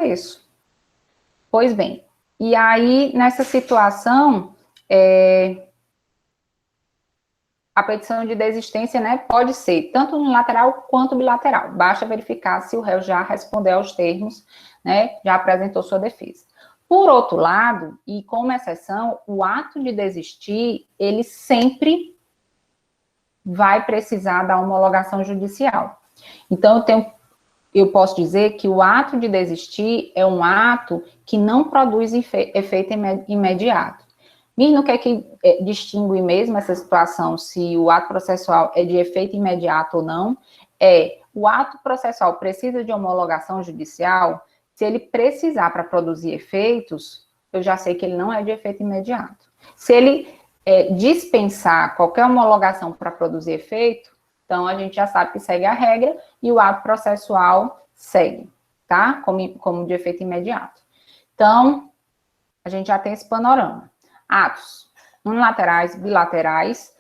processo. Pois bem, e aí, nessa situação, a petição de desistência, né, pode ser tanto unilateral quanto bilateral. Basta verificar se o réu já respondeu aos termos, né, já apresentou sua defesa. Por outro lado, e como exceção, o ato de desistir, ele sempre vai precisar da homologação judicial. Então, eu posso dizer que o ato de desistir é um ato que não produz efeito imediato. Mirna, o que é que distingue mesmo essa situação, se o ato processual é de efeito imediato ou não? O ato processual precisa de homologação judicial. Se ele precisar para produzir efeitos, eu já sei que ele não é de efeito imediato. Se ele dispensar qualquer homologação para produzir efeito, então a gente já sabe que segue a regra e o ato processual segue, tá? Como de efeito imediato. Então, a gente já tem esse panorama. Atos unilaterais, bilaterais,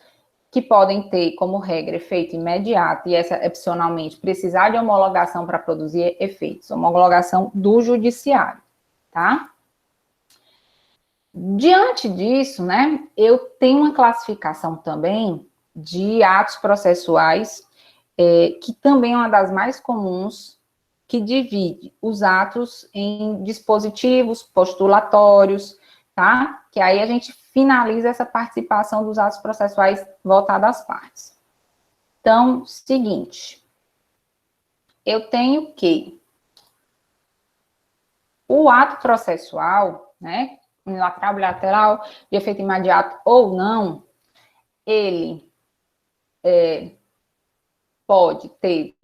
que podem ter como regra efeito imediato e, excepcionalmente, precisar de homologação para produzir efeitos. Homologação do judiciário, tá? Diante disso, né, eu tenho uma classificação também de atos processuais, que também é uma das mais comuns, que divide os atos em dispositivos, postulatórios, tá? Que aí a gente finaliza essa participação dos atos processuais voltados às partes. Então, seguinte, eu tenho que o ato processual, né, unilateral, bilateral, de efeito imediato ou não, ele pode ter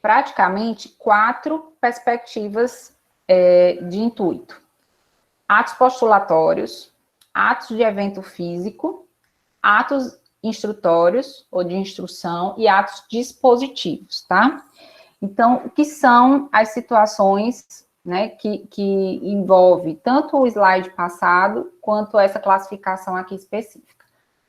praticamente 4 perspectivas de intuito. Atos postulatórios, atos de evento físico, atos instrutórios ou de instrução e atos dispositivos, tá? Então, o que são as situações, né, que envolve tanto o slide passado quanto essa classificação aqui específica?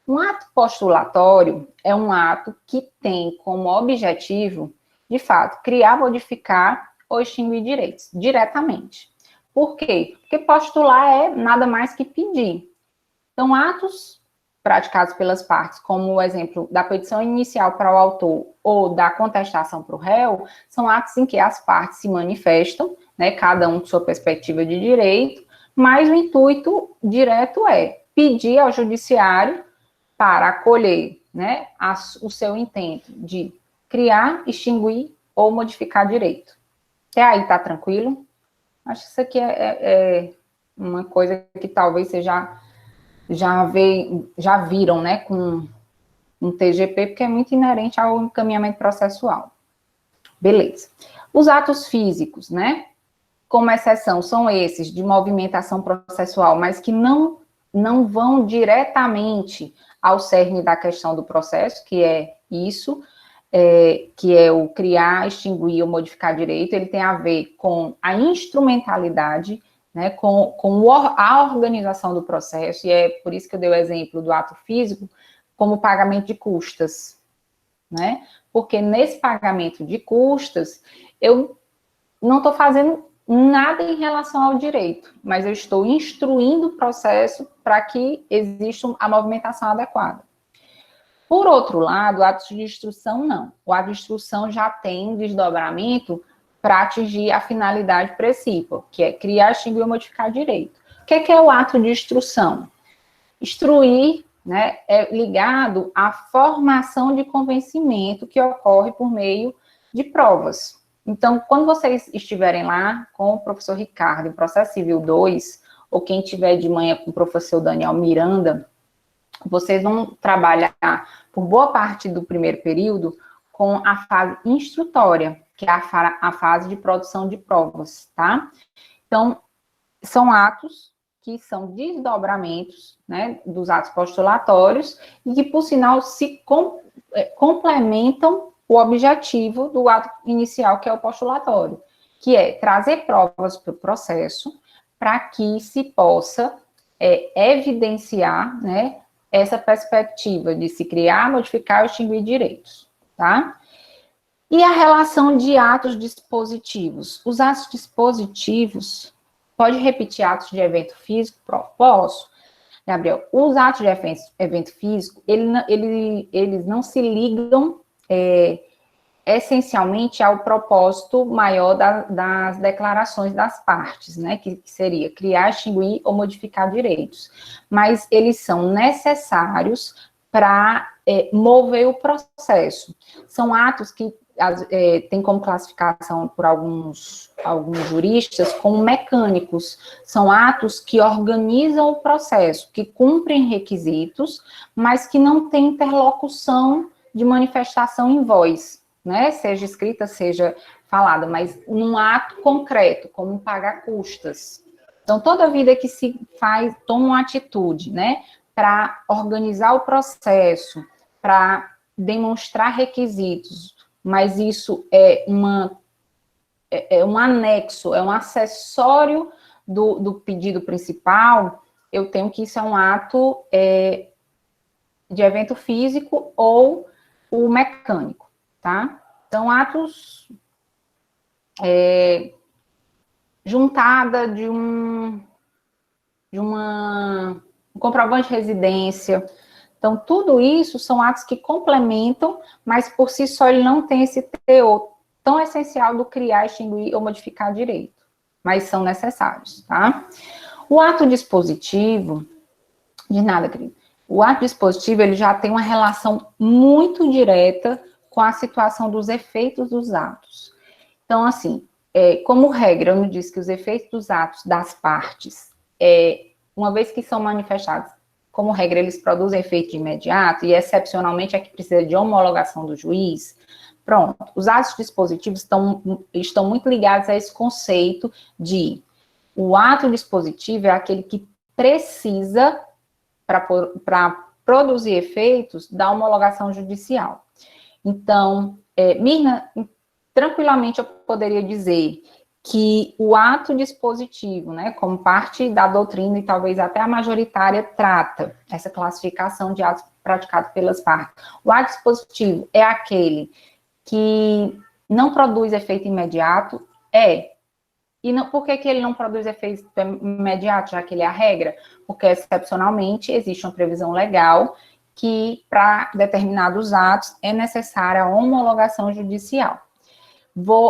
Um ato postulatório é um ato que tem como objetivo, de fato, criar, modificar ou extinguir direitos, diretamente. Por quê? Porque postular é nada mais que pedir. Então, atos praticados pelas partes, como o exemplo da petição inicial para o autor ou da contestação para o réu, são atos em que as partes se manifestam, né, cada um com sua perspectiva de direito, mas o intuito direto é pedir ao judiciário para acolher, né, o seu intento de criar, extinguir ou modificar direito. Até aí, tá tranquilo? Acho que isso aqui é uma coisa que talvez você já viram, né, com um TGP, porque é muito inerente ao encaminhamento processual. Beleza. Os atos físicos, né, como exceção, são esses de movimentação processual, mas que não vão diretamente ao cerne da questão do processo, que é isso, que é o criar, extinguir ou modificar direito. Ele tem a ver com a instrumentalidade, né, com a organização do processo, e é por isso que eu dei o exemplo do ato físico, como pagamento de custas, né? Porque nesse pagamento de custas, eu não estou fazendo nada em relação ao direito, mas eu estou instruindo o processo para que exista a movimentação adequada. Por outro lado, o ato de instrução não. O ato de instrução já tem desdobramento para atingir a finalidade principal, que é criar, extinguir ou modificar direito. O que é o ato de instrução? Instruir, né, é ligado à formação de convencimento que ocorre por meio de provas. Então, quando vocês estiverem lá com o professor Ricardo em Processo Civil 2, ou quem tiver de manhã com o professor Daniel Miranda, vocês vão trabalhar por boa parte do primeiro período com a fase instrutória, que é a fase de produção de provas, tá? Então, são atos que são desdobramentos, né, dos atos postulatórios e que, por sinal, se complementam o objetivo do ato inicial, que é o postulatório, que é trazer provas para o processo para que se possa evidenciar, né, essa perspectiva de se criar, modificar ou extinguir direitos, tá? E a relação de atos dispositivos? Os atos dispositivos, pode repetir atos de evento físico? Posso, Gabriel. Os atos de evento físico, eles não se ligam essencialmente ao propósito maior das declarações das partes, né, que seria criar, extinguir ou modificar direitos. Mas eles são necessários para mover o processo. São atos que tem como classificação por alguns juristas como mecânicos. São atos que organizam o processo, que cumprem requisitos, mas que não têm interlocução de manifestação em voz, né? Seja escrita, seja falada, mas num ato concreto, como pagar custas. Então, toda vida que se faz, toma uma atitude, né, para organizar o processo, para demonstrar requisitos, mas isso é um anexo, é um acessório do pedido principal, eu tenho que isso é um ato de evento físico ou o mecânico, tá? Então, atos juntada de um comprovante de residência. Então, tudo isso são atos que complementam, mas por si só ele não tem esse teor tão essencial do criar, extinguir ou modificar direito, mas são necessários, tá? O ato dispositivo, de nada, querido. O ato dispositivo, ele já tem uma relação muito direta com a situação dos efeitos dos atos. Então, assim, como regra, eu não disse que os efeitos dos atos das partes, uma vez que são manifestados, como regra, eles produzem efeito de imediato, e excepcionalmente é que precisa de homologação do juiz. Pronto, os atos dispositivos estão muito ligados a esse conceito de o ato dispositivo é aquele que precisa, para produzir efeitos, da homologação judicial. Então, Mirna, tranquilamente eu poderia dizer que o ato dispositivo, né, como parte da doutrina e talvez até a majoritária, trata essa classificação de atos praticados pelas partes. O ato dispositivo é aquele que não produz efeito imediato? E não, por que ele não produz efeito imediato, já que ele é a regra? Porque, excepcionalmente, existe uma previsão legal que, para determinados atos, é necessária a homologação judicial.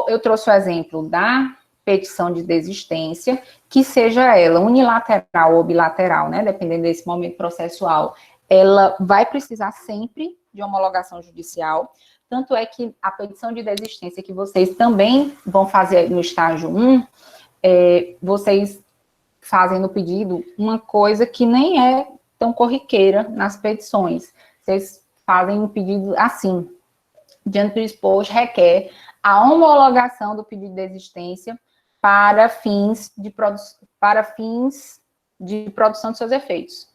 Eu trouxe o exemplo da petição de desistência, que seja ela unilateral ou bilateral, né, dependendo desse momento processual, ela vai precisar sempre de homologação judicial. Tanto é que a petição de desistência que vocês também vão fazer no estágio 1, vocês fazem no pedido uma coisa que nem é tão corriqueira nas petições. Vocês fazem um pedido assim, diante do exposto, requer a homologação do pedido de desistência para fins de produção de seus efeitos.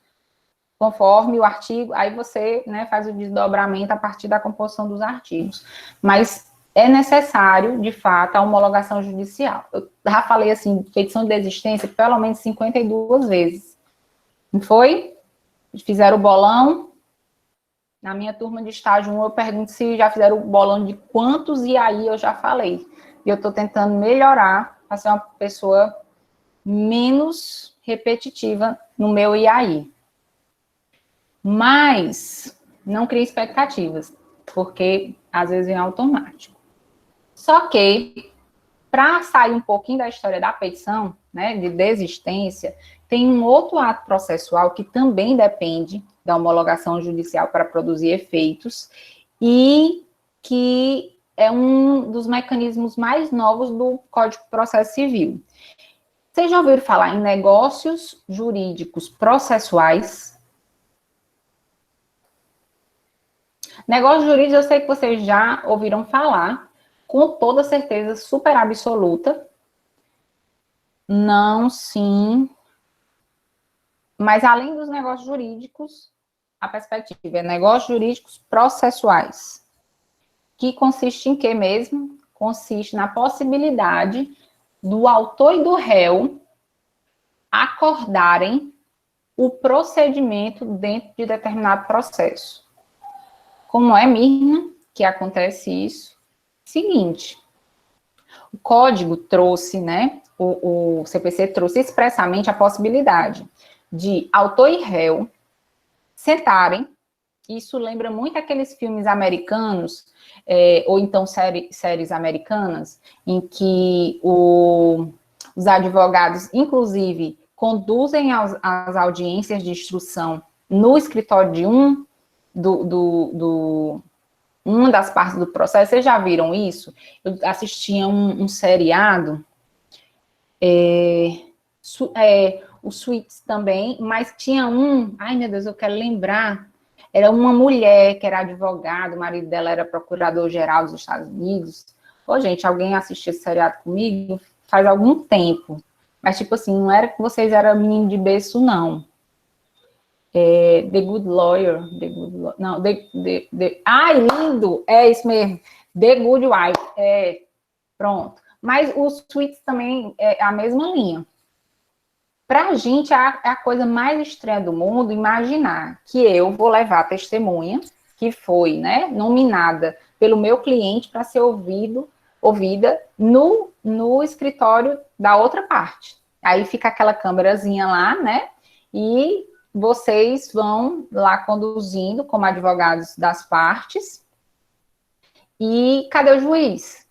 Conforme o artigo, aí você, né, faz o desdobramento a partir da composição dos artigos. Mas é necessário, de fato, a homologação judicial. Eu já falei assim, petição de desistência pelo menos 52 vezes. Não foi? Fizeram o bolão. Na minha turma de estágio 1, eu pergunto se já fizeram o bolão de quantos e aí eu já falei. E eu estou tentando melhorar para ser uma pessoa menos repetitiva no meu e aí. Mas não crie expectativas, porque às vezes vem automático. Só que, para sair um pouquinho da história da petição, né, de desistência, tem um outro ato processual que também depende da homologação judicial para produzir efeitos e que é um dos mecanismos mais novos do Código de Processo Civil. Vocês já ouviram falar em negócios jurídicos processuais? Negócios jurídicos, eu sei que vocês já ouviram falar, com toda certeza super absoluta. Não, sim. Mas além dos negócios jurídicos, a perspectiva é negócios jurídicos processuais. Que consiste em quê mesmo? Consiste na possibilidade do autor e do réu acordarem o procedimento dentro de determinado processo. Como é, Mirna, que acontece isso? Seguinte, o código trouxe, né, o CPC trouxe expressamente a possibilidade de autor e réu sentarem. Isso lembra muito aqueles filmes americanos, ou então séries americanas, em que os advogados, inclusive, conduzem as audiências de instrução no escritório de uma das partes do processo. Vocês já viram isso? Eu assistia um seriado, o Suits também, mas tinha ai meu Deus, eu quero lembrar, era uma mulher que era advogada, o marido dela era procurador-geral dos Estados Unidos. Ô, gente, alguém assistiu esse seriado comigo? Faz algum tempo. Mas, tipo assim, não era que vocês eram menino de berço, não. The Good Lawyer. Não, ai, lindo! É isso mesmo. The Good Wife. Pronto. Mas os Suits também é a mesma linha. Para a gente, é a coisa mais estranha do mundo imaginar que eu vou levar a testemunha, que foi, né, nominada pelo meu cliente para ser ouvida no escritório da outra parte. Aí fica aquela câmerazinha lá, né, e vocês vão lá conduzindo como advogados das partes. E cadê o juiz?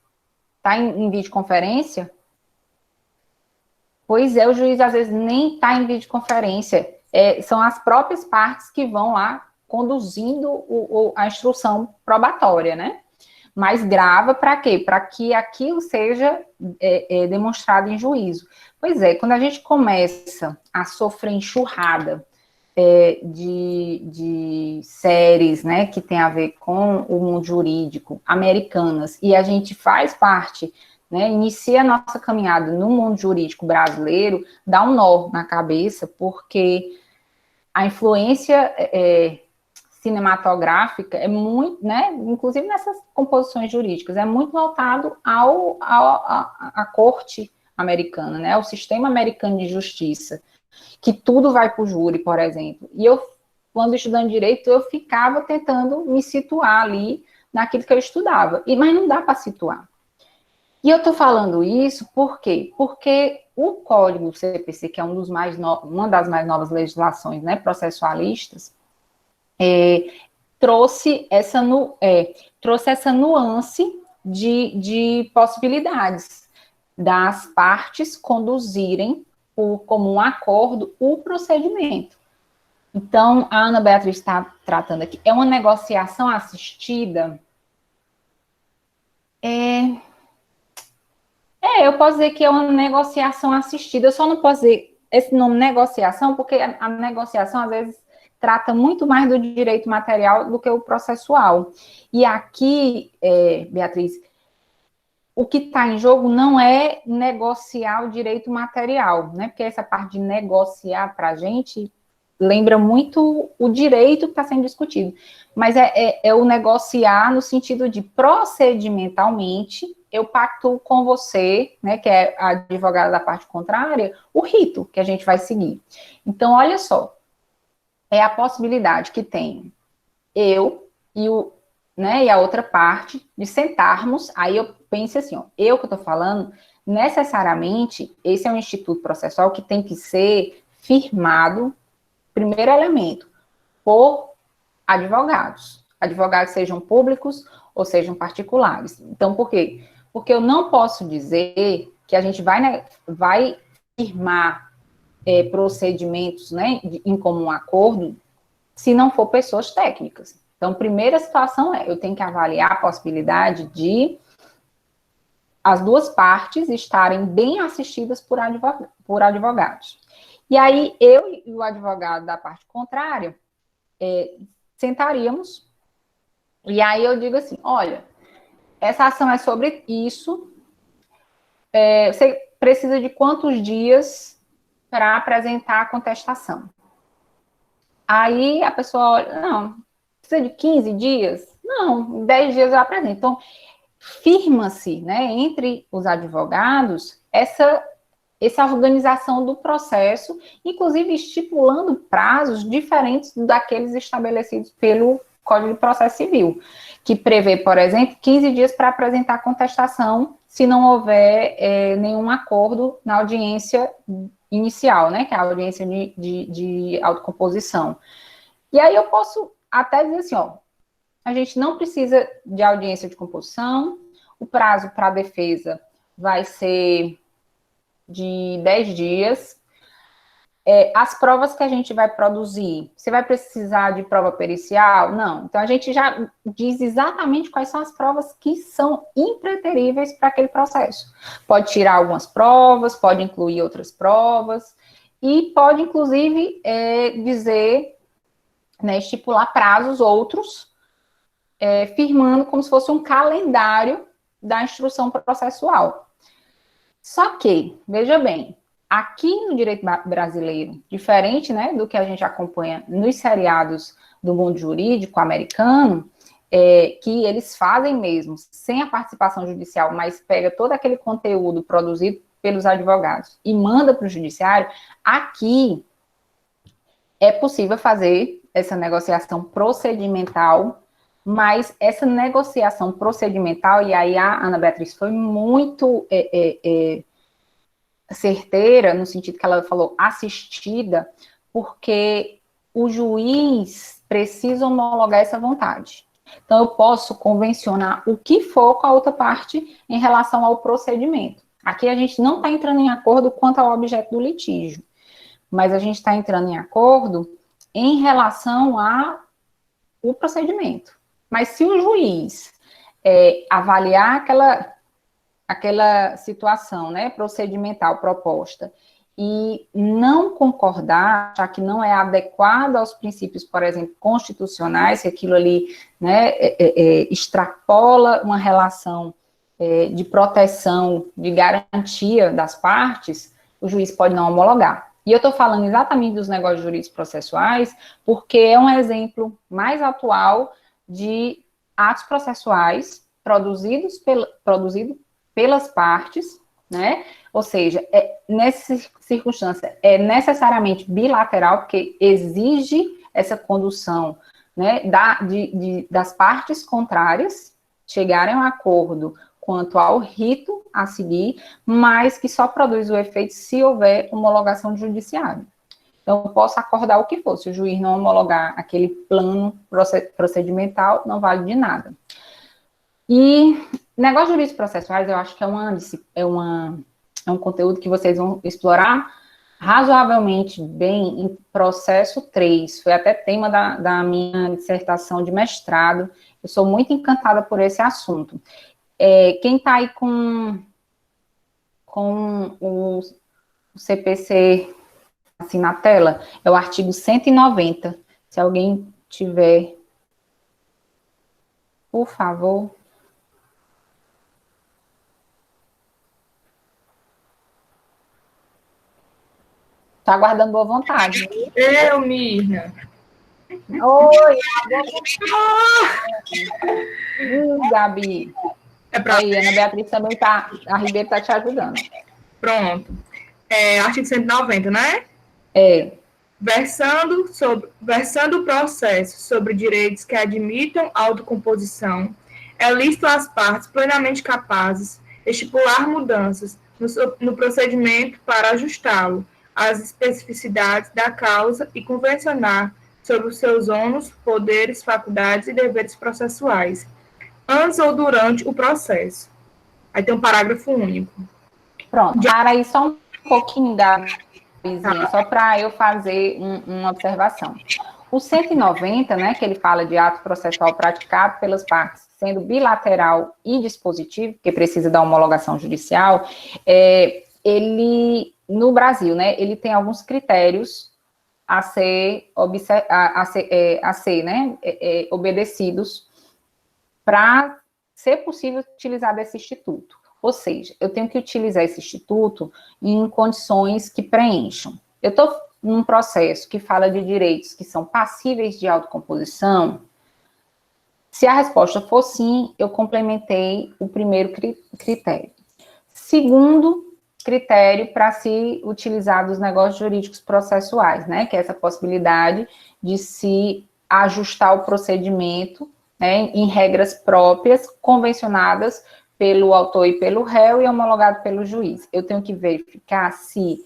Está em videoconferência? Pois é, o juiz às vezes nem está em videoconferência. São as próprias partes que vão lá conduzindo a instrução probatória, né? Mas grava para quê? Para que aquilo seja demonstrado em juízo. Pois é, quando a gente começa a sofrer enxurrada de séries, né, que tem a ver com o mundo jurídico, americanas, e a gente faz parte, né, inicia a nossa caminhada no mundo jurídico brasileiro, dá um nó na cabeça, porque a influência cinematográfica é muito, né, inclusive nessas composições jurídicas, é muito voltado à corte americana, né, ao sistema americano de justiça, que tudo vai para o júri, por exemplo. E eu, quando estudando direito, eu ficava tentando me situar ali naquilo que eu estudava, mas não dá para situar. E eu estou falando isso por quê? Porque o Código CPC, que é uma das mais novas legislações, né, processualistas, trouxe essa nuance de possibilidades das partes conduzirem por comum acordo o procedimento. Então, a Ana Beatriz está tratando aqui. É uma negociação assistida? Eu posso dizer que é uma negociação assistida. Eu só não posso dizer esse nome negociação, porque a negociação, às vezes, trata muito mais do direito material do que o processual. E aqui, Beatriz, o que está em jogo não é negociar o direito material, né? Porque essa parte de negociar para a gente lembra muito o direito que está sendo discutido. Mas é o negociar no sentido de procedimentalmente eu pactuo com você, né, que é a advogada da parte contrária, o rito que a gente vai seguir. Então, olha só, é a possibilidade que tem eu e a outra parte de sentarmos, aí eu penso assim, ó, eu que estou falando, necessariamente, esse é um instituto processual que tem que ser firmado, primeiro elemento, por advogados sejam públicos ou sejam particulares. Então, por quê? Porque eu não posso dizer que a gente vai firmar procedimentos, né, em comum acordo se não for pessoas técnicas. Então, primeira situação eu tenho que avaliar a possibilidade de as duas partes estarem bem assistidas por advogados. E aí, eu e o advogado da parte contrária sentaríamos, e aí eu digo assim, olha, essa ação é sobre isso, você precisa de quantos dias para apresentar a contestação? Aí a pessoa olha, não, precisa de 15 dias? Não, em 10 dias eu apresento. Então, firma-se, né, entre os advogados, essa organização do processo, inclusive estipulando prazos diferentes daqueles estabelecidos pelo Código de Processo Civil, que prevê, por exemplo, 15 dias para apresentar contestação se não houver nenhum acordo na audiência inicial, né, que é a audiência de autocomposição. E aí eu posso até dizer assim, ó, a gente não precisa de audiência de composição, o prazo para a defesa vai ser de 10 dias. As provas que a gente vai produzir, você vai precisar de prova pericial? Não. Então, a gente já diz exatamente quais são as provas que são impreteríveis para aquele processo. Pode tirar algumas provas, pode incluir outras provas, e pode, inclusive, dizer, né, estipular prazos outros, firmando como se fosse um calendário da instrução processual. Só que, veja bem, aqui no direito brasileiro, diferente, né, do que a gente acompanha nos seriados do mundo jurídico americano, que eles fazem mesmo, sem a participação judicial, mas pega todo aquele conteúdo produzido pelos advogados e manda para o judiciário, aqui é possível fazer essa negociação procedimental, mas essa negociação procedimental, e aí a Ana Beatriz foi muito certeira, no sentido que ela falou assistida, porque o juiz precisa homologar essa vontade. Então, eu posso convencionar o que for com a outra parte em relação ao procedimento. Aqui a gente não está entrando em acordo quanto ao objeto do litígio, mas a gente está entrando em acordo em relação ao procedimento. Mas se o juiz avaliar aquela situação, né, procedimental proposta, e não concordar, já que não é adequado aos princípios, por exemplo, constitucionais, que aquilo ali, né, extrapola uma relação de proteção, de garantia das partes, o juiz pode não homologar. E eu estou falando exatamente dos negócios jurídicos processuais, porque é um exemplo mais atual de atos processuais produzidos pelas partes, né? Ou seja, nessa circunstância, é necessariamente bilateral, porque exige essa condução, né, das partes contrárias chegarem a um acordo quanto ao rito a seguir, mas que só produz o efeito se houver homologação do judiciário. Então, eu posso acordar o que for, se o juiz não homologar aquele plano procedimental, não vale de nada. E negócios jurídicos processuais, eu acho que é um conteúdo que vocês vão explorar razoavelmente bem em processo 3, foi até tema da minha dissertação de mestrado, eu sou muito encantada por esse assunto. Quem está aí com o CPC assim na tela, é o artigo 190, se alguém tiver, por favor. Tá aguardando boa vontade. Eu, Mirna. Oi, Gabi. Aí, Ana Beatriz também tá, a Ribeiro tá te ajudando. Pronto. Artigo 190, né? Versando o processo sobre direitos que admitam autocomposição, é lícito às partes plenamente capazes estipular mudanças no procedimento para ajustá-lo às especificidades da causa e convencionar sobre os seus ônus, poderes, faculdades e deveres processuais, antes ou durante o processo. Aí tem um parágrafo único. Pronto, para aí só um pouquinho da só para eu fazer uma observação. O 190, né, que ele fala de ato processual praticado pelas partes, sendo bilateral e dispositivo, que precisa da homologação judicial, ele, no Brasil, né, ele tem alguns critérios a ser né, obedecidos para ser possível utilizar desse instituto. Ou seja, eu tenho que utilizar esse instituto em condições que preencham. Eu estou num processo que fala de direitos que são passíveis de autocomposição. Se a resposta for sim, eu complementei o primeiro critério. Segundo critério para se utilizar dos negócios jurídicos processuais, né, que é essa possibilidade de se ajustar o procedimento, né, em regras próprias, convencionadas pelo autor e pelo réu e homologado pelo juiz. Eu tenho que verificar se,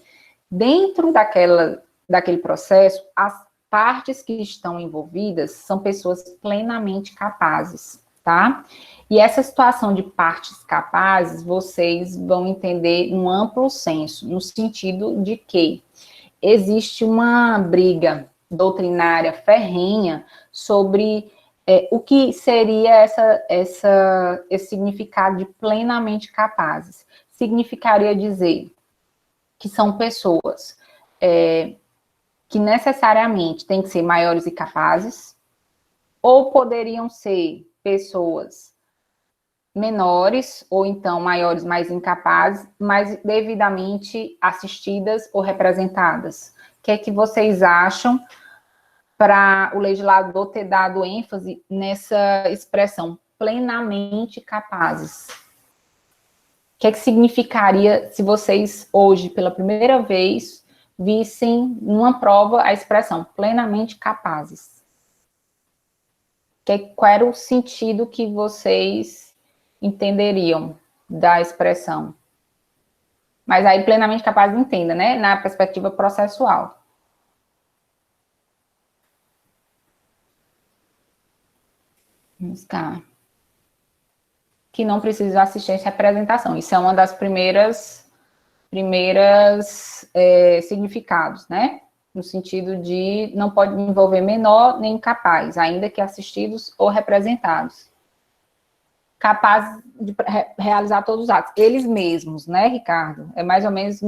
dentro daquele processo, as partes que estão envolvidas são pessoas plenamente capazes, tá? E essa situação de partes capazes, vocês vão entender um amplo senso, no sentido de que existe uma briga doutrinária ferrenha sobre o que seria esse significado de plenamente capazes. Significaria dizer que são pessoas que necessariamente têm que ser maiores e capazes, ou poderiam ser pessoas menores, ou então maiores, mais incapazes, mas devidamente assistidas ou representadas. O que é que vocês acham para o legislador ter dado ênfase nessa expressão, plenamente capazes? O que é que significaria se vocês hoje, pela primeira vez, vissem numa prova a expressão plenamente capazes? Qual era o sentido que vocês entenderiam da expressão? Mas aí plenamente capazes entenda, né? Na perspectiva processual. Vamos cá. Que não precisa de assistência e apresentação. Isso é uma das primeiras significados, né? No sentido de não pode envolver menor nem incapaz, ainda que assistidos ou representados. Capazes de realizar todos os atos. Eles mesmos, né, Ricardo? É mais ou menos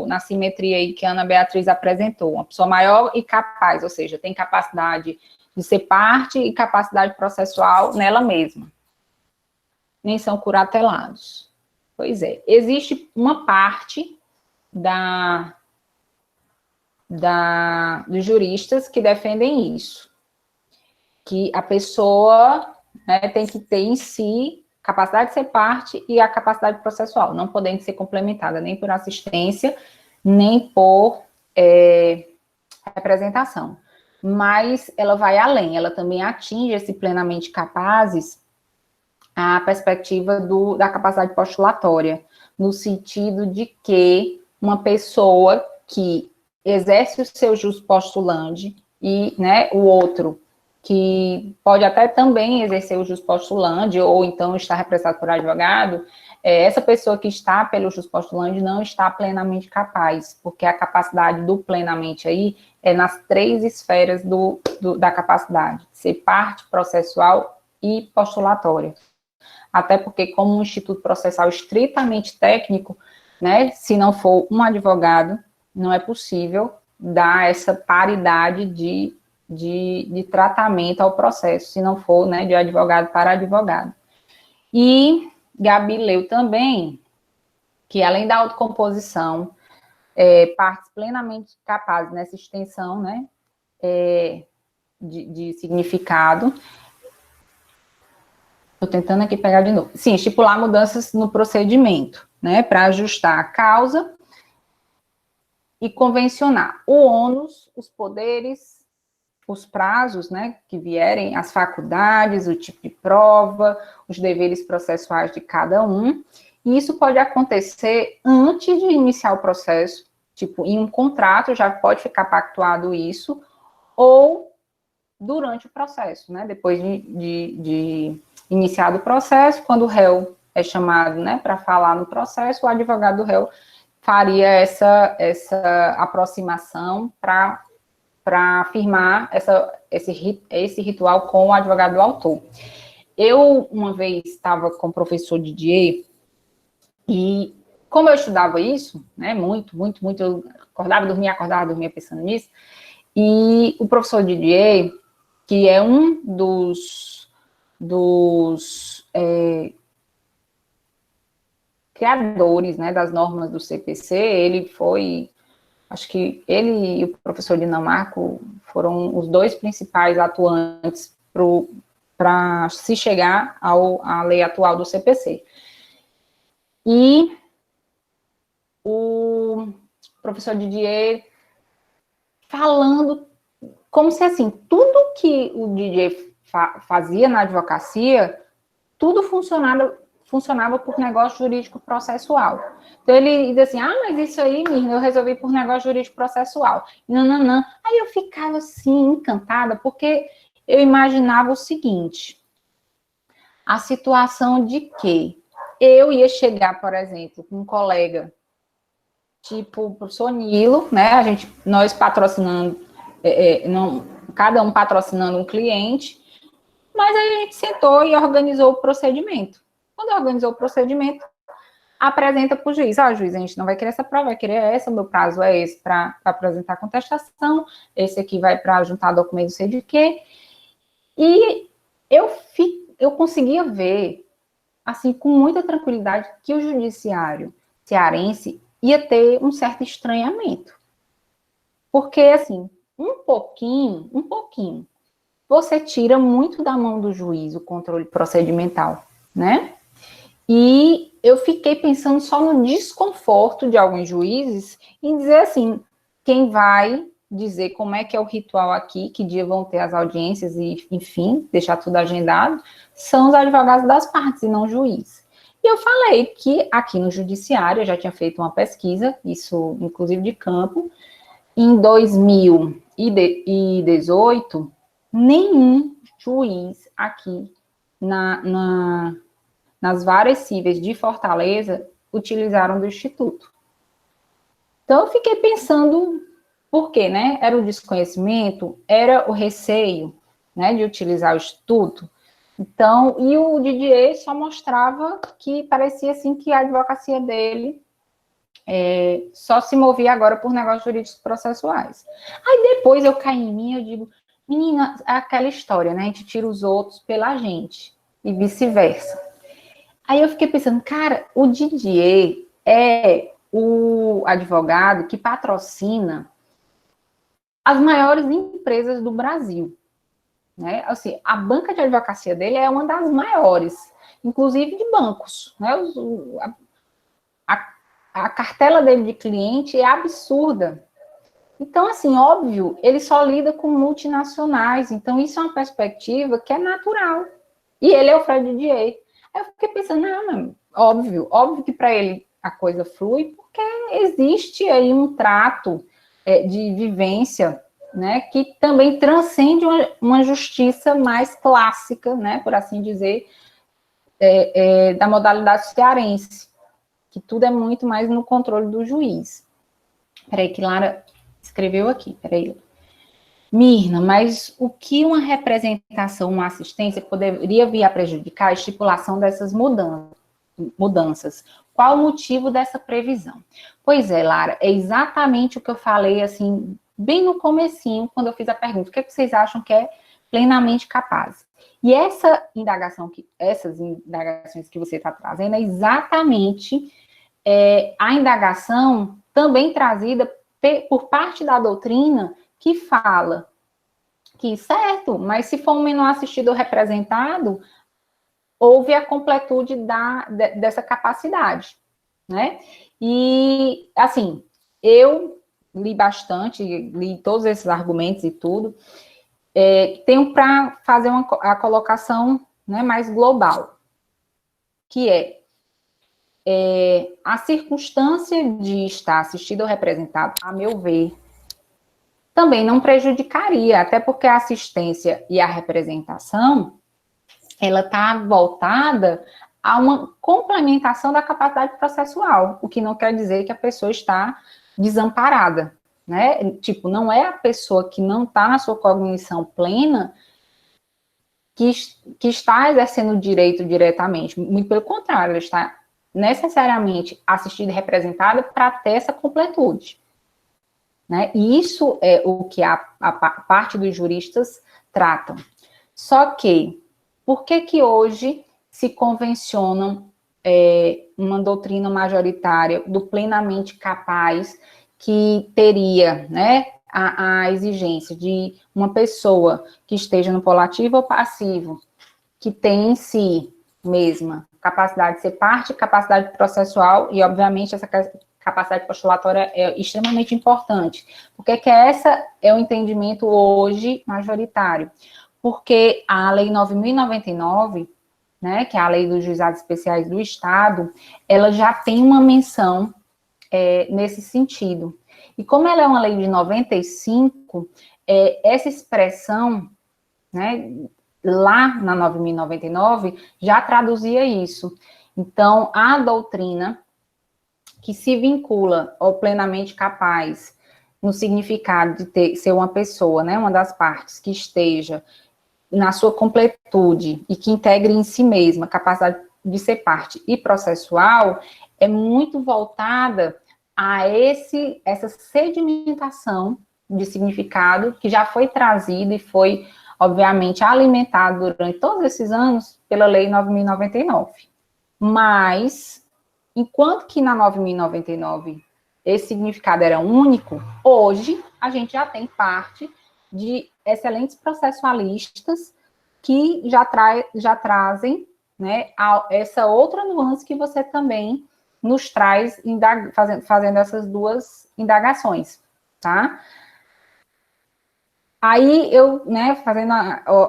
na simetria aí que a Ana Beatriz apresentou. Uma pessoa maior e capaz, ou seja, tem capacidade de ser parte e capacidade processual nela mesma. Nem são curatelados. Pois é, existe uma parte dos juristas que defendem isso, que a pessoa, né, tem que ter em si capacidade de ser parte e a capacidade processual, não podendo ser complementada nem por assistência, nem por representação. Mas ela vai além, ela também atinge esse plenamente capazes a perspectiva da capacidade postulatória, no sentido de que uma pessoa que exerce o seu jus postulandi e, né, o outro que pode até também exercer o jus postulandi ou então estar representado por advogado, essa pessoa que está pelo jus postulandi não está plenamente capaz, porque a capacidade do plenamente aí é nas 3 esferas da capacidade, ser parte processual e postulatória. Até porque, como um instituto processal estritamente técnico, né, se não for um advogado, não é possível dar essa paridade de tratamento ao processo, se não for, né, de advogado para advogado. E Gabi leu também que, além da autocomposição, partes plenamente capazes nessa extensão, né, de significado. Estou tentando aqui pegar de novo. Sim, estipular mudanças no procedimento, né, para ajustar a causa e convencionar o ônus, os poderes, os prazos, né, que vierem, as faculdades, o tipo de prova, os deveres processuais de cada um. E isso pode acontecer antes de iniciar o processo, tipo, em um contrato já pode ficar pactuado isso, ou durante o processo, né, depois de iniciado o processo, quando o réu é chamado, né, para falar no processo, o advogado do réu faria essa aproximação para firmar esse ritual com o advogado do autor. Eu, uma vez, estava com o professor Didier, e como eu estudava isso, né, muito, eu acordava, dormia pensando nisso, e o professor Didier, que é um dos criadores, né, das normas do CPC, ele foi, acho que ele e o professor Dinamarco foram os 2 principais atuantes para se chegar à lei atual do CPC. E o professor Didier falando como se, assim, tudo que o DJ fazia na advocacia, tudo funcionava por negócio jurídico processual. Então, ele diz assim, mas isso aí, menina, eu resolvi por negócio jurídico processual. Não. Aí eu ficava, assim, encantada, porque eu imaginava o seguinte, a situação de que eu ia chegar, por exemplo, com um colega, tipo o professor Nilo, né, nós patrocinando, cada um patrocinando um cliente, mas aí a gente sentou e organizou o procedimento. Quando organizou o procedimento, apresenta para o juiz, juiz, a gente não vai querer essa prova, vai querer essa, o meu prazo é esse para apresentar a contestação, esse aqui vai para juntar documento, não sei de quê, e eu conseguia ver, assim, com muita tranquilidade, que o judiciário cearense ia ter um certo estranhamento. Porque, assim, um pouquinho, você tira muito da mão do juiz o controle procedimental, né? E eu fiquei pensando só no desconforto de alguns juízes em dizer assim, quem vai dizer como é que é o ritual aqui, que dia vão ter as audiências e, enfim, deixar tudo agendado, são os advogados das partes e não o juiz. E eu falei que aqui no judiciário, eu já tinha feito uma pesquisa, isso inclusive de campo, em 2018, nenhum juiz aqui nas várias cíveis de Fortaleza utilizaram do Instituto. Então, eu fiquei pensando, por quê, né? Era o desconhecimento, era o receio, né, de utilizar o Instituto. Então, e o Didier só mostrava que parecia, assim, que a advocacia dele só se movia agora por negócios jurídicos processuais. Aí depois eu caí em mim, eu digo, menina, é aquela história, né? A gente tira os outros pela gente, e vice-versa. Aí eu fiquei pensando, cara, o Didier é o advogado que patrocina as maiores empresas do Brasil, né? Assim, a banca de advocacia dele é uma das maiores, inclusive de bancos, né? A cartela dele de cliente é absurda. Então, assim, óbvio, ele só lida com multinacionais, então isso é uma perspectiva que é natural. E ele é o Fred Didier. Aí eu fiquei pensando, não, óbvio que para ele a coisa flui, porque existe aí um trato de vivência, né, que também transcende uma justiça mais clássica, né, por assim dizer, da modalidade cearense, que tudo é muito mais no controle do juiz. Peraí, que Lara escreveu aqui, peraí. Mirna, mas o que uma representação, uma assistência poderia vir a prejudicar a estipulação dessas mudanças? Qual o motivo dessa previsão? Pois é, Lara, é exatamente o que eu falei, assim, bem no comecinho, quando eu fiz a pergunta, o que vocês acham que é plenamente capaz? E essas indagações que você está trazendo é exatamente a indagação também trazida por parte da doutrina que fala que, certo, mas se for um menor assistido ou representado, houve a completude dessa capacidade, né? E, assim, eu li bastante, li todos esses argumentos e tudo, tenho para fazer a colocação, né, mais global, que a circunstância de estar assistido ou representado, a meu ver, também não prejudicaria, até porque a assistência e a representação, ela está voltada a uma complementação da capacidade processual, o que não quer dizer que a pessoa está desamparada, né? Tipo, não é a pessoa que não está na sua cognição plena que está exercendo o direito diretamente, muito pelo contrário, ela está necessariamente assistida e representada para ter essa completude. Né? E isso é o que a parte dos juristas tratam. Só que, por que hoje se convencionam uma doutrina majoritária do plenamente capaz que teria, né, a exigência de uma pessoa que esteja no polo ativo ou passivo, que tem em si mesma capacidade de ser parte, capacidade processual e, obviamente, essa capacidade postulatória é extremamente importante. Porque que essa é o entendimento hoje majoritário. Porque a Lei 9.099, né, que é a Lei dos Juizados Especiais do Estado, ela já tem uma menção nesse sentido. E como ela é uma lei de 95, essa expressão, né, lá na 9.099, já traduzia isso. Então, a doutrina que se vincula ao plenamente capaz, no significado de ser uma pessoa, né, uma das partes que esteja na sua completude e que integre em si mesma a capacidade de ser parte e processual, é muito voltada a essa sedimentação de significado que já foi trazido e foi, obviamente, alimentado durante todos esses anos pela Lei 9.099. Mas, enquanto que na 9.099 esse significado era único, hoje a gente já tem parte de excelentes processualistas que já trazem, né, essa outra nuance que você também nos traz fazendo essas duas indagações, tá? Aí eu, né, fazendo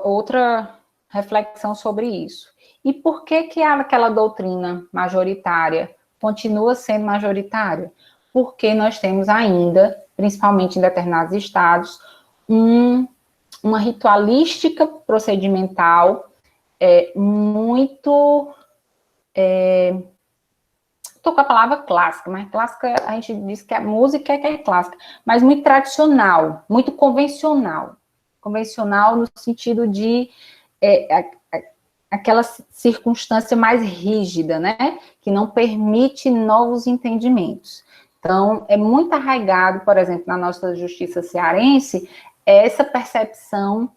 outra reflexão sobre isso. E por que aquela doutrina majoritária continua sendo majoritária? Porque nós temos ainda, principalmente em determinados estados, uma ritualística procedimental muito... Estou com a palavra clássica, mas clássica a gente diz que a música que é clássica, mas muito tradicional, muito convencional. Convencional no sentido de aquela circunstância mais rígida, né? Que não permite novos entendimentos. Então, é muito arraigado, por exemplo, na nossa justiça cearense, essa percepção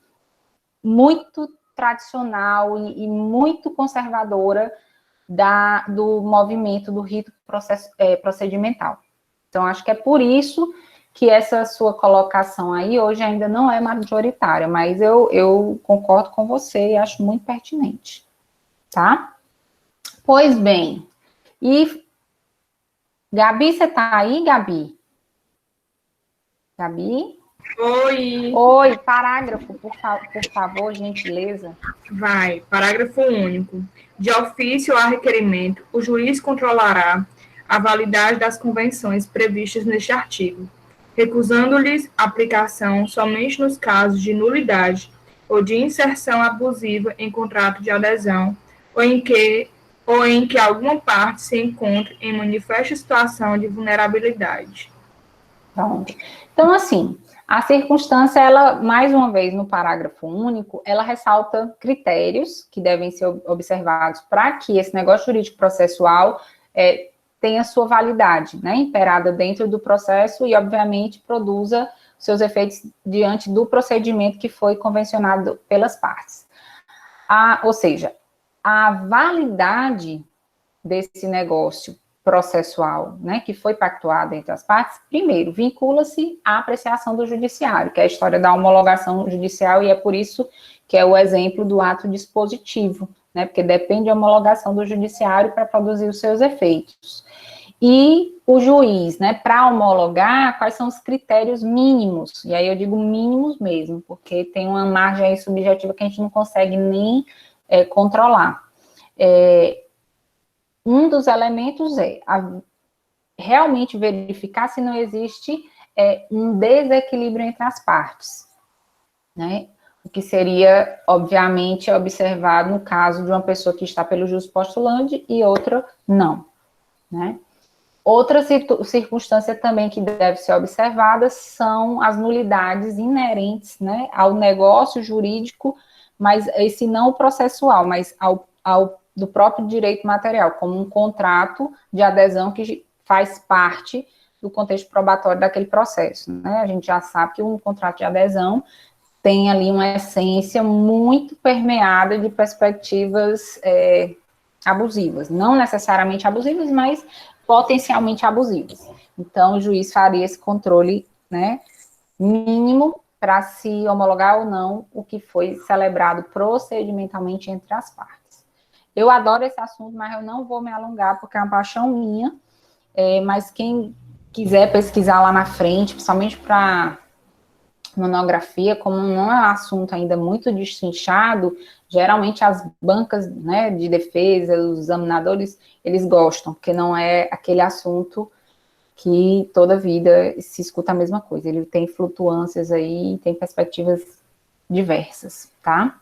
muito tradicional e muito conservadora do movimento do rito procedimental. Então, acho que é por isso que essa sua colocação aí hoje ainda não é majoritária, mas eu concordo com você e acho muito pertinente, tá? Pois bem, e Gabi, você tá aí, Gabi? Gabi? Oi. Oi, parágrafo, por favor, gentileza. Vai. Parágrafo único. De ofício a requerimento, o juiz controlará a validade das convenções previstas neste artigo, recusando-lhes aplicação somente nos casos de nulidade ou de inserção abusiva em contrato de adesão ou em que alguma parte se encontre em manifesta situação de vulnerabilidade. Pronto. Então, assim, a circunstância, ela, mais uma vez, no parágrafo único, ela ressalta critérios que devem ser observados para que esse negócio jurídico processual tenha sua validade, né, imperada dentro do processo e, obviamente, produza seus efeitos diante do procedimento que foi convencionado pelas partes. Ou seja, a validade desse negócio processual, né, que foi pactuado entre as partes, primeiro, vincula-se à apreciação do judiciário, que é a história da homologação judicial, e é por isso que é o exemplo do ato dispositivo, né, porque depende da homologação do judiciário para produzir os seus efeitos. E o juiz, né, para homologar, quais são os critérios mínimos, e aí eu digo mínimos mesmo, porque tem uma margem aí subjetiva que a gente não consegue nem controlar. Um dos elementos é realmente verificar se não existe um desequilíbrio entre as partes, né? O que seria, obviamente, observado no caso de uma pessoa que está pelo jus postulante e outra não, né? Outra circunstância também que deve ser observada são as nulidades inerentes, né, ao negócio jurídico, mas esse não processual, mas do próprio direito material, como um contrato de adesão que faz parte do contexto probatório daquele processo, né? A gente já sabe que um contrato de adesão tem ali uma essência muito permeada de perspectivas abusivas, não necessariamente abusivas, mas potencialmente abusivas. Então, o juiz faria esse controle, né, mínimo para se homologar ou não o que foi celebrado procedimentalmente entre as partes. Eu adoro esse assunto, mas eu não vou me alongar, porque é uma paixão minha, mas quem quiser pesquisar lá na frente, principalmente para monografia, como não é um assunto ainda muito destrinchado, geralmente as bancas, né, de defesa, os examinadores, eles gostam, porque não é aquele assunto que toda vida se escuta a mesma coisa. Ele tem flutuâncias aí, tem perspectivas diversas, tá?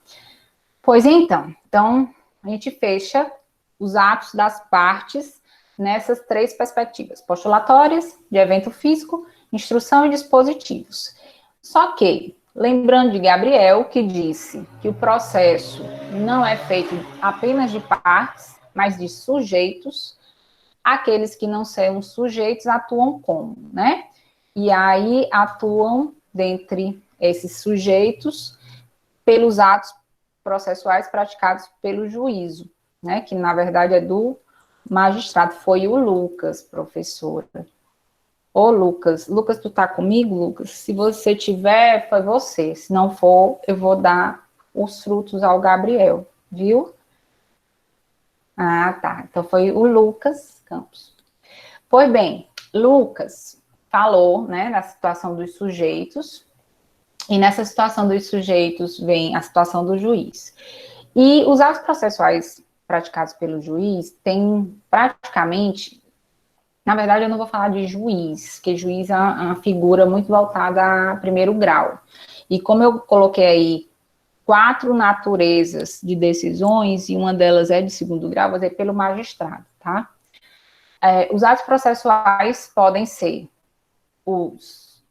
Pois então a gente fecha os atos das partes nessas três perspectivas: postulatórias, de evento físico, instrução e dispositivos. Só que, lembrando de Gabriel, que disse que o processo não é feito apenas de partes, mas de sujeitos, aqueles que não são sujeitos atuam como, né? E aí atuam dentre esses sujeitos pelos atos processuais praticados pelo juízo, né? Que na verdade é do magistrado. Foi o Lucas, professora. Ô, Lucas. Lucas, tu tá comigo, Lucas? Se você tiver, foi você. Se não for, eu vou dar os frutos ao Gabriel, viu? Ah, tá. Então foi o Lucas Campos. Pois bem, Lucas falou, né, da situação dos sujeitos, e nessa situação dos sujeitos vem a situação do juiz. E os atos processuais praticados pelo juiz têm praticamente, na verdade eu não vou falar de juiz, porque juiz é uma figura muito voltada a primeiro grau. E como eu coloquei aí 4 naturezas de decisões, e uma delas é de segundo grau, vou dizer pelo magistrado, tá? Os atos processuais podem ser os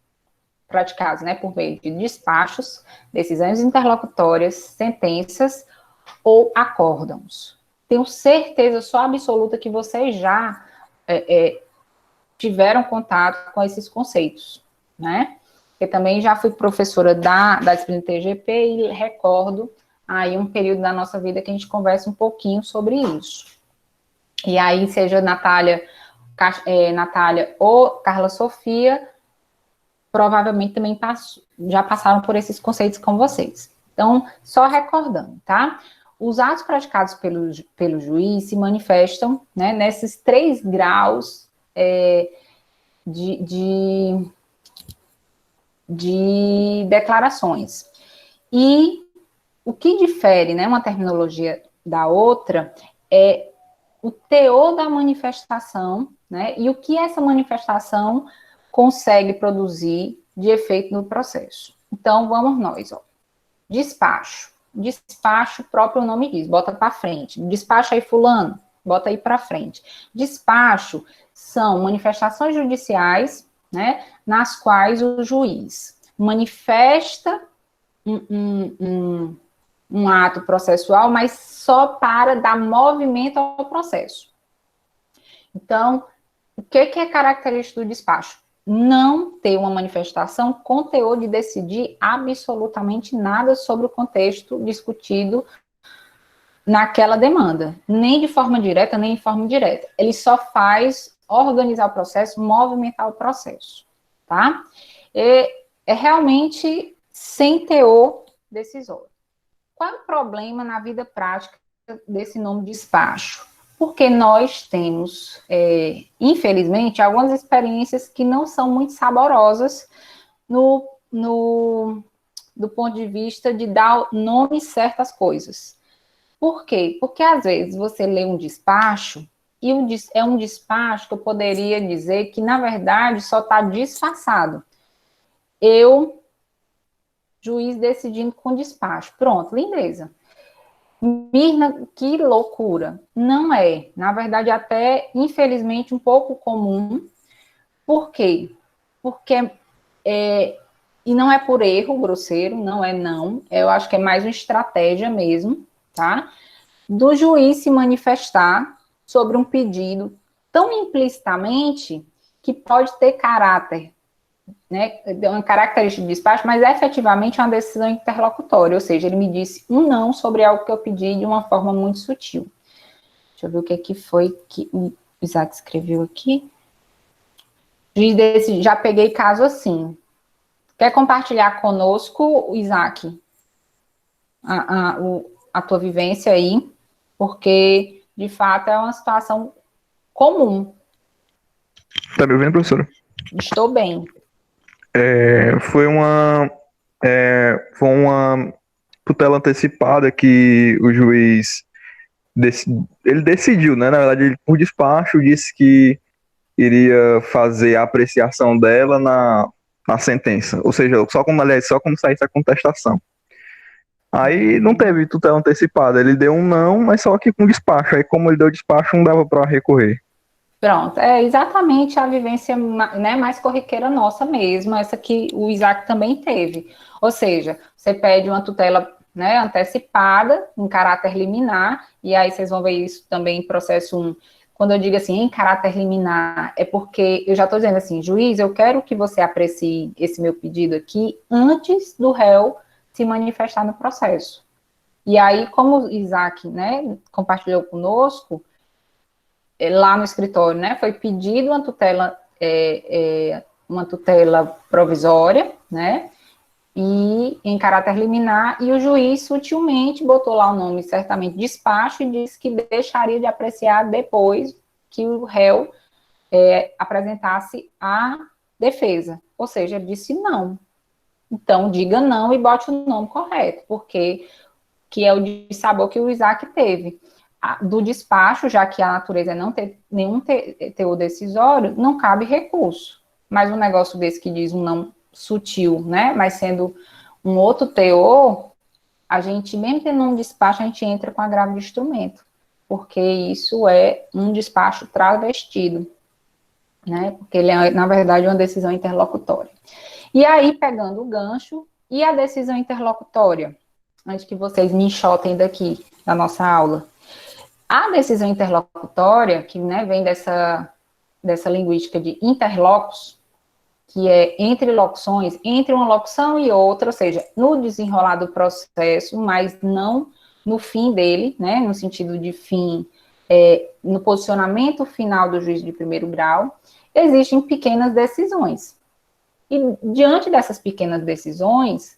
praticados, né, por meio de despachos, decisões interlocutórias, sentenças ou acórdãos. Tenho certeza, sou absoluta, que vocês já tiveram contato com esses conceitos, né? Eu também já fui professora da disciplina TGP e recordo aí um período da nossa vida que a gente conversa um pouquinho sobre isso. E aí, seja Natália ou Carla Sofia, provavelmente também já passaram por esses conceitos com vocês. Então, só recordando, tá? Os atos praticados pelo juiz se manifestam, né, nesses 3 graus de declarações. E o que difere, né, uma terminologia da outra é o teor da manifestação, né, e o que essa manifestação consegue produzir de efeito no processo. Então, vamos nós, ó. Despacho. Despacho, o próprio nome diz, bota para frente. Despacho aí fulano, bota aí para frente. Despacho são manifestações judiciais, né, nas quais o juiz manifesta um ato processual, mas só para dar movimento ao processo. Então, o que é característico do despacho? Não ter uma manifestação com teor de decidir absolutamente nada sobre o contexto discutido naquela demanda, nem de forma direta, nem de forma indireta. Ele só faz organizar o processo, movimentar o processo, tá? É realmente sem teor decisório. Qual é o problema na vida prática desse nome despacho? Porque nós temos, infelizmente, algumas experiências que não são muito saborosas do ponto de vista de dar nome certo às coisas. Por quê? Porque, às vezes, você lê um despacho, e é um despacho que eu poderia dizer que, na verdade, só está disfarçado. Juiz decidindo com despacho. Pronto, lindeza. Mirna, que loucura. Não é. Na verdade, até, infelizmente, um pouco comum. Por quê? Porque, e não é por erro grosseiro, não é não. Eu acho que é mais uma estratégia mesmo, tá? Do juiz se manifestar sobre um pedido tão implicitamente que pode ter caráter, né, uma característica de despacho, mas efetivamente é uma decisão interlocutória, ou seja, ele me disse um não sobre algo que eu pedi de uma forma muito sutil. Deixa eu ver o que foi que o Isaac escreveu aqui. Já peguei caso assim. Quer compartilhar conosco, Isaac, a tua vivência aí? Porque, de fato, é uma situação comum. Tá me ouvindo, professora? Estou bem. Foi uma tutela antecipada que o juiz ele decidiu, né? Na verdade, ele, por despacho, disse que iria fazer a apreciação dela na sentença. Ou seja, só como saísse a contestação. Aí não teve tutela antecipada. Ele deu um não, mas só que com despacho. Aí, como ele deu despacho, não dava para recorrer. Pronto, é exatamente a vivência, né, mais corriqueira nossa mesmo, essa que o Isaac também teve. Ou seja, você pede uma tutela, né, antecipada, em caráter liminar, e aí vocês vão ver isso também em processo 1. Quando eu digo assim, em caráter liminar, é porque eu já estou dizendo assim, juiz, eu quero que você aprecie esse meu pedido aqui antes do réu se manifestar no processo. E aí, como o Isaac, né, compartilhou conosco, lá no escritório, né, foi pedido uma tutela provisória, né, e em caráter liminar, e o juiz sutilmente botou lá o nome, certamente, despacho, e disse que deixaria de apreciar depois que o réu apresentasse a defesa, ou seja, disse não. Então, diga não e bote o nome correto, porque que é o dissabor que o Isaac teve. Do despacho, já que a natureza não tem nenhum teor decisório, não cabe recurso. Mas um negócio desse que diz um não sutil, né, mas sendo um outro teor, a gente, mesmo tendo um despacho, a gente entra com agravo de instrumento, porque isso é um despacho travestido, né, porque ele é, na verdade, uma decisão interlocutória. E aí, pegando o gancho, e a decisão interlocutória? Antes que vocês me enxotem daqui, da nossa aula. A decisão interlocutória, que, né, vem dessa linguística de interlocus, que é entre locuções, entre uma locução e outra, ou seja, no desenrolar do processo, mas não no fim dele, né, no sentido de fim, no posicionamento final do juiz de primeiro grau, existem pequenas decisões. E diante dessas pequenas decisões,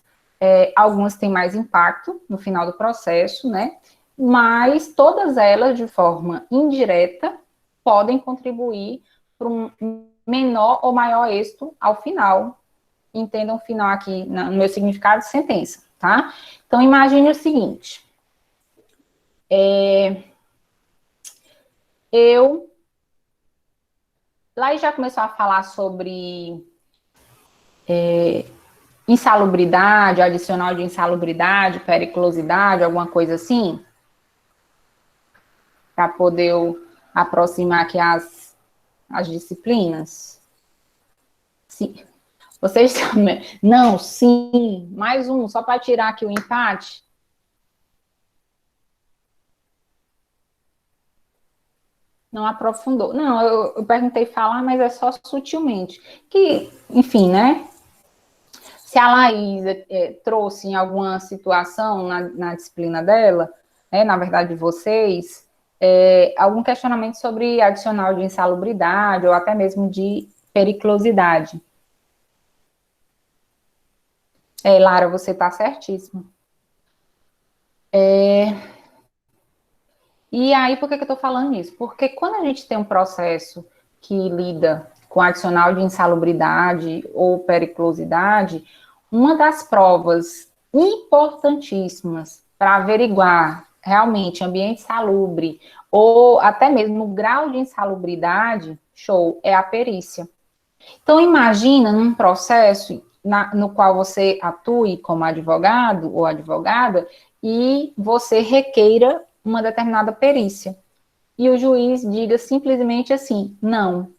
algumas têm mais impacto no final do processo, né, mas todas elas, de forma indireta, podem contribuir para um menor ou maior êxito ao final. Entendam o final aqui, no meu significado, de sentença, tá? Então, imagine o seguinte. Lá já começou a falar sobre insalubridade, adicional de insalubridade, periculosidade, alguma coisa assim, para poder eu aproximar aqui as disciplinas. Sim. Vocês também? Não, sim. Mais um, só para tirar aqui o empate. Não aprofundou. Não, eu perguntei falar, mas é só sutilmente. Que, enfim, né? Se a Laís trouxe em alguma situação na disciplina dela, né, na verdade, vocês, algum questionamento sobre adicional de insalubridade ou até mesmo de periculosidade. Lara, você está certíssimo. E aí, por que eu estou falando isso? Porque quando a gente tem um processo que lida com adicional de insalubridade ou periculosidade, uma das provas importantíssimas para averiguar realmente ambiente salubre ou até mesmo o grau de insalubridade, é a perícia. Então, imagina num processo no qual você atue como advogado ou advogada e você requeira uma determinada perícia. E o juiz diga simplesmente assim, não.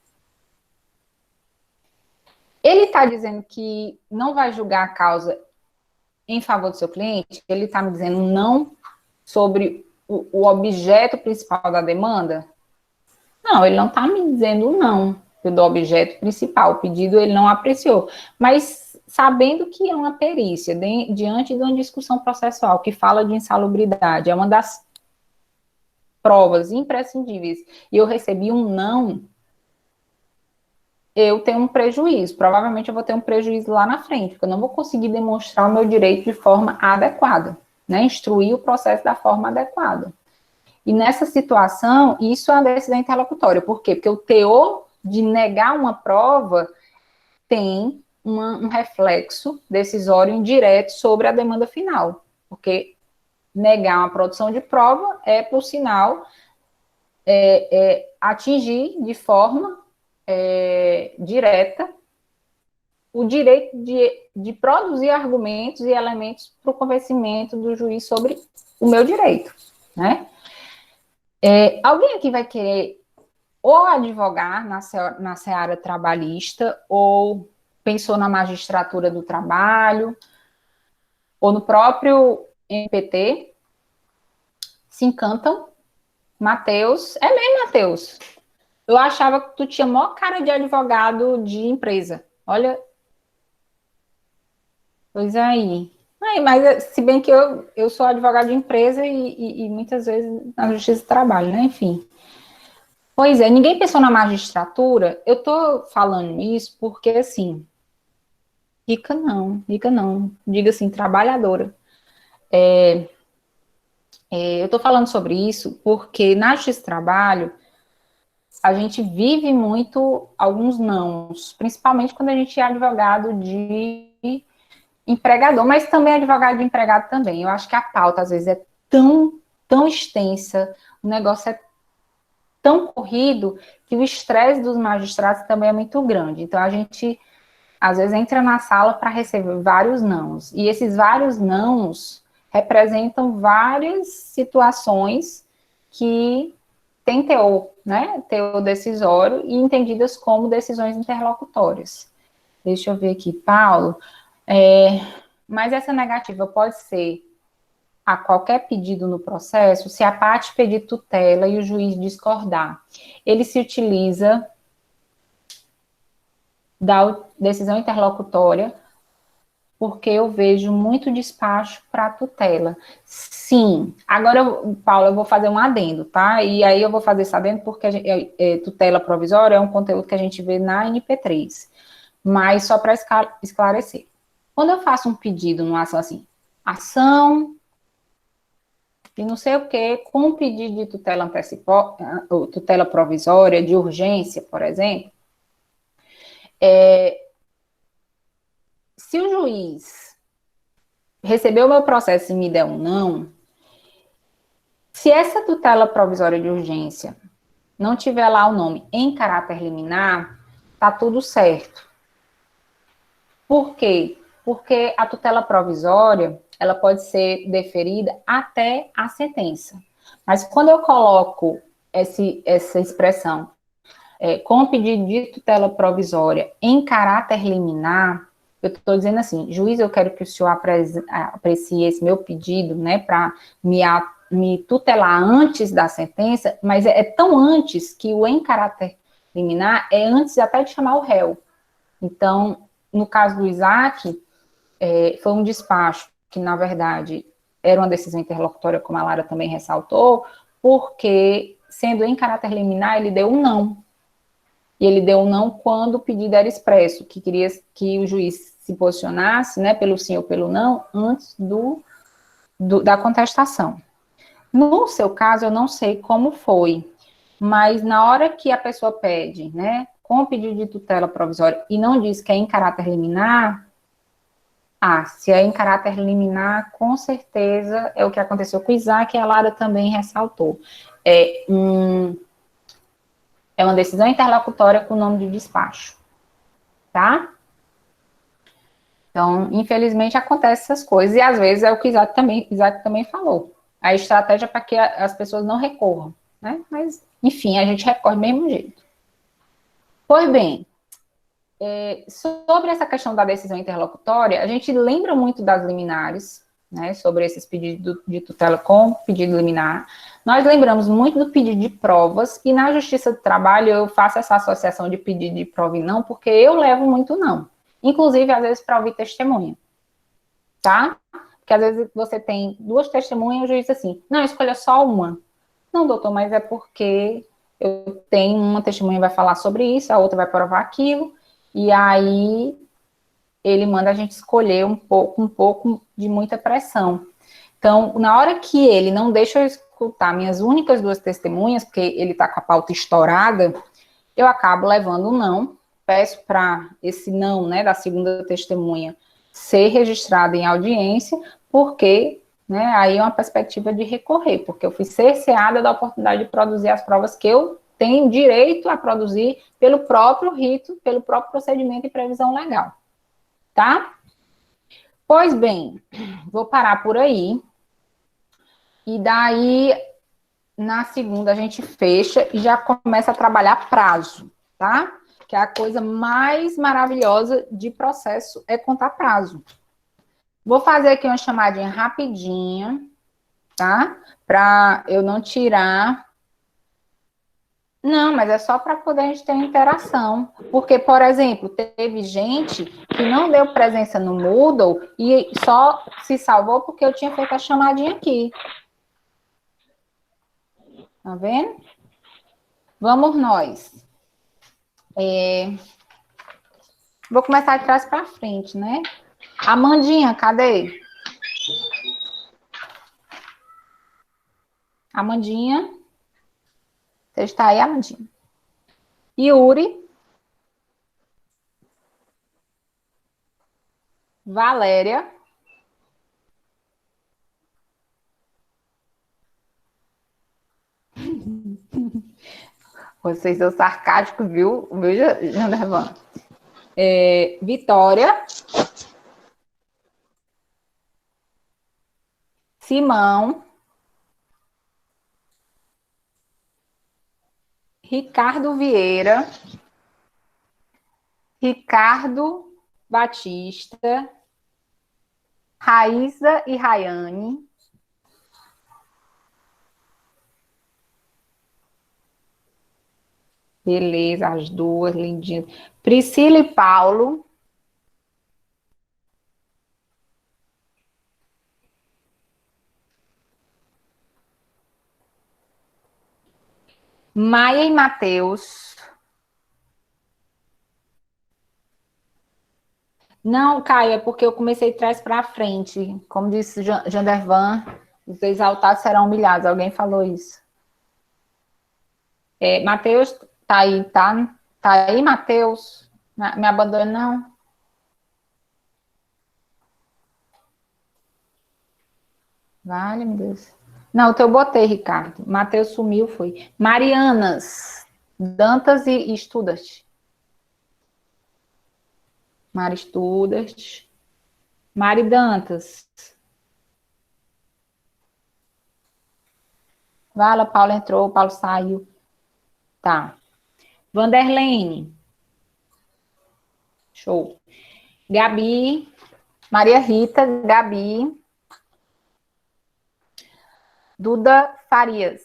Ele está dizendo que não vai julgar a causa em favor do seu cliente? Ele está me dizendo não sobre o objeto principal da demanda? Não, ele não está me dizendo não do objeto principal. O pedido ele não apreciou. Mas sabendo que é uma perícia, diante de uma discussão processual que fala de insalubridade, é uma das provas imprescindíveis, e eu recebi um não, eu tenho um prejuízo. Provavelmente eu vou ter um prejuízo lá na frente, porque eu não vou conseguir demonstrar o meu direito de forma adequada, né? Instruir o processo da forma adequada. E nessa situação, isso é uma decisão interlocutória. Por quê? Porque o teor de negar uma prova tem um reflexo decisório indireto sobre a demanda final, porque negar uma produção de prova é, por sinal, atingir de forma direta o direito de produzir argumentos e elementos para o convencimento do juiz sobre o meu direito, né? Alguém aqui vai querer ou advogar na seara trabalhista, ou pensou na magistratura do trabalho, ou no próprio MPT? Se encantam? Matheus, é mesmo, Matheus? Eu achava que tu tinha maior cara de advogado de empresa. Olha. Pois aí. Mas se bem que eu sou advogado de empresa e muitas vezes na justiça do trabalho, né? Enfim. Pois é, ninguém pensou na magistratura. Eu tô falando isso porque, assim, rica não, diga assim, trabalhadora. Eu tô falando sobre isso porque na justiça do trabalho a gente vive muito alguns nãos, principalmente quando a gente é advogado de empregador, mas também advogado de empregado também. Eu acho que a pauta, às vezes, é tão extensa, o negócio é tão corrido, que o estresse dos magistrados também é muito grande. Então, a gente, às vezes, entra na sala para receber vários nãos. E esses vários nãos representam várias situações que têm teor, né? Teor decisório e entendidas como decisões interlocutórias. Deixa eu ver aqui, Paulo. Mas essa negativa pode ser a qualquer pedido no processo, se a parte pedir tutela e o juiz discordar. Ele se utiliza da decisão interlocutória, porque eu vejo muito despacho para tutela. Sim. Agora, Paulo, eu vou fazer um adendo, tá? E aí eu vou fazer esse adendo porque tutela provisória é um conteúdo que a gente vê na NP3. Mas só para esclarecer. Quando eu faço um pedido numa ação assim, ação e não sei o que, com um pedido de tutela provisória, de urgência, por exemplo, se o juiz recebeu o meu processo e me der um não, se essa tutela provisória de urgência não tiver lá o nome em caráter liminar, tá tudo certo. Por quê? Porque a tutela provisória, ela pode ser deferida até a sentença. Mas quando eu coloco essa expressão com pedido de tutela provisória em caráter liminar, eu estou dizendo assim, juiz, eu quero que o senhor aprecie esse meu pedido, né, para me tutelar antes da sentença, mas é tão antes que o em caráter liminar é antes até de chamar o réu. Então, no caso do Isaac, foi um despacho que, na verdade, era uma decisão interlocutória, como a Lara também ressaltou, porque, sendo em caráter liminar, ele deu um não. E ele deu um não quando o pedido era expresso, que queria que o juiz se posicionasse, né, pelo sim ou pelo não, antes da contestação. No seu caso, eu não sei como foi, mas na hora que a pessoa pede, né, com o pedido de tutela provisória e não diz que é em caráter liminar, se é em caráter liminar, com certeza é o que aconteceu com o Isaac e a Lara também ressaltou. É uma decisão interlocutória com o nome de despacho, tá? Então, infelizmente, acontecem essas coisas, e às vezes é o que o Isaac também falou. A estratégia para que as pessoas não recorram, né? Mas, enfim, a gente recorre do mesmo jeito. Pois bem, sobre essa questão da decisão interlocutória, a gente lembra muito das liminares, né, sobre esses pedidos de tutela com pedido liminar. Nós lembramos muito do pedido de provas, e na Justiça do Trabalho eu faço essa associação de pedido de prova e não, porque eu levo muito não. Inclusive, às vezes, para ouvir testemunha. Tá? Porque às vezes você tem duas testemunhas e o juiz diz assim, não, escolha só uma. Não, doutor, mas é porque eu tenho uma testemunha que vai falar sobre isso, a outra vai provar aquilo, e aí ele manda a gente escolher um pouco de muita pressão. Então, na hora que ele não deixa eu escutar minhas únicas duas testemunhas, porque ele está com a pauta estourada, eu acabo levando um não, peço para esse não, né, da segunda testemunha ser registrado em audiência, porque, né, aí é uma perspectiva de recorrer, porque eu fui cerceada da oportunidade de produzir as provas que eu tenho direito a produzir pelo próprio rito, pelo próprio procedimento e previsão legal, tá? Pois bem, vou parar por aí, e daí, na segunda, a gente fecha e já começa a trabalhar prazo, tá? Que é a coisa mais maravilhosa de processo, é contar prazo. Vou fazer aqui uma chamadinha rapidinha, tá? Para eu não tirar. Não, mas é só para poder a gente ter interação. Porque, por exemplo, teve gente que não deu presença no Moodle e só se salvou porque eu tinha feito a chamadinha aqui. Tá vendo? Vamos nós. Vou começar de trás para frente, né? Amandinha, cadê? Amandinha. Você está aí, Amandinha? Yuri. Valéria. Vocês são sarcásticos, viu? O meu já levando. Vitória. Simão. Ricardo Vieira. Ricardo Batista. Raíza e Rayane. Beleza, as duas lindinhas. Priscila e Paulo. Maia e Matheus. Não, Caio, é porque eu comecei de trás para frente. Como disse Jandervan, os exaltados serão humilhados. Alguém falou isso. Matheus, tá aí, tá? Tá aí, Matheus? Me abandone, não? Vale, meu Deus. Não, eu botei, Ricardo. Matheus sumiu, foi. Marianas, Dantas e Estudas. Mari Estudas. Mari Dantas. Vala, Paulo entrou, Paulo saiu. Tá. Vanderlene. Show. Gabi. Maria Rita, Gabi. Duda Farias.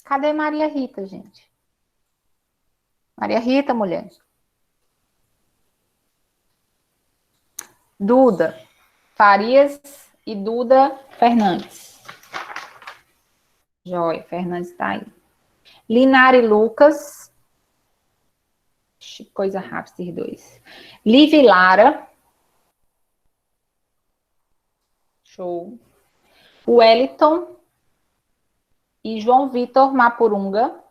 Cadê Maria Rita, gente? Maria Rita, mulher. Duda Farias e Duda Fernandes. Joia, Fernandes está aí. Linari Lucas. Coisa rápida, esses dois. Liv Lara. Show. Wellington e João Vitor Mapurunga.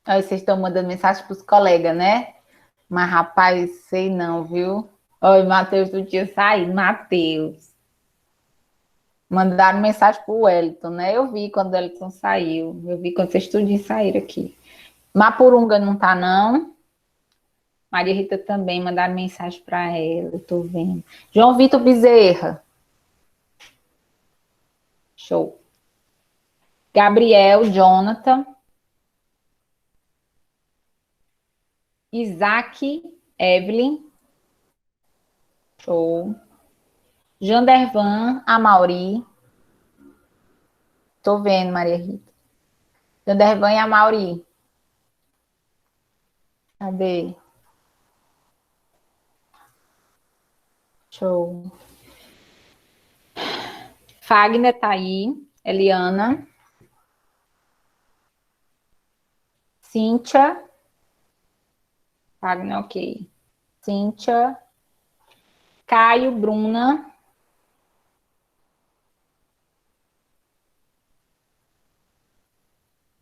Aí vocês estão mandando mensagem para os colegas, né? Mas, rapaz, sei não, viu? Oi, Matheus, tu tinha saído. Matheus. Mandaram mensagem para o Wellington, né? Eu vi quando o Wellington saiu. Eu vi quando vocês tudinho saíram aqui. Mapurunga não tá, não. Maria Rita também, mandaram mensagem para ela, eu tô vendo. João Vitor Bezerra. Show. Gabriel, Jonathan. Isaac, Evelyn. Show. Jandervan, Amauri. Tô vendo, Maria Rita. Jandervan e Amauri. Cadê? Show. Fagner tá aí. Eliana. Cíntia. Fagner, ok. Cíntia. Caio, Bruna.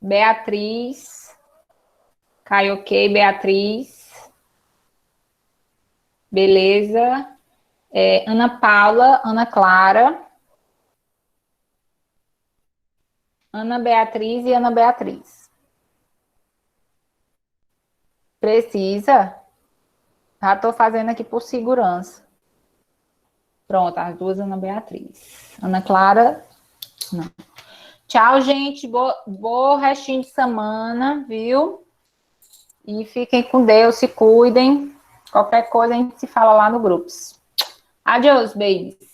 Beatriz. Caio, ok. Beatriz. Beleza. Ana Paula, Ana Clara. Ana Beatriz e Ana Beatriz. Precisa? Já estou fazendo aqui por segurança. Pronto, as duas Ana Beatriz. Ana Clara, não. Tchau, gente. Boa restinho de semana, viu? E fiquem com Deus, se cuidem. Qualquer coisa a gente se fala lá no grupos. Adeus, babies.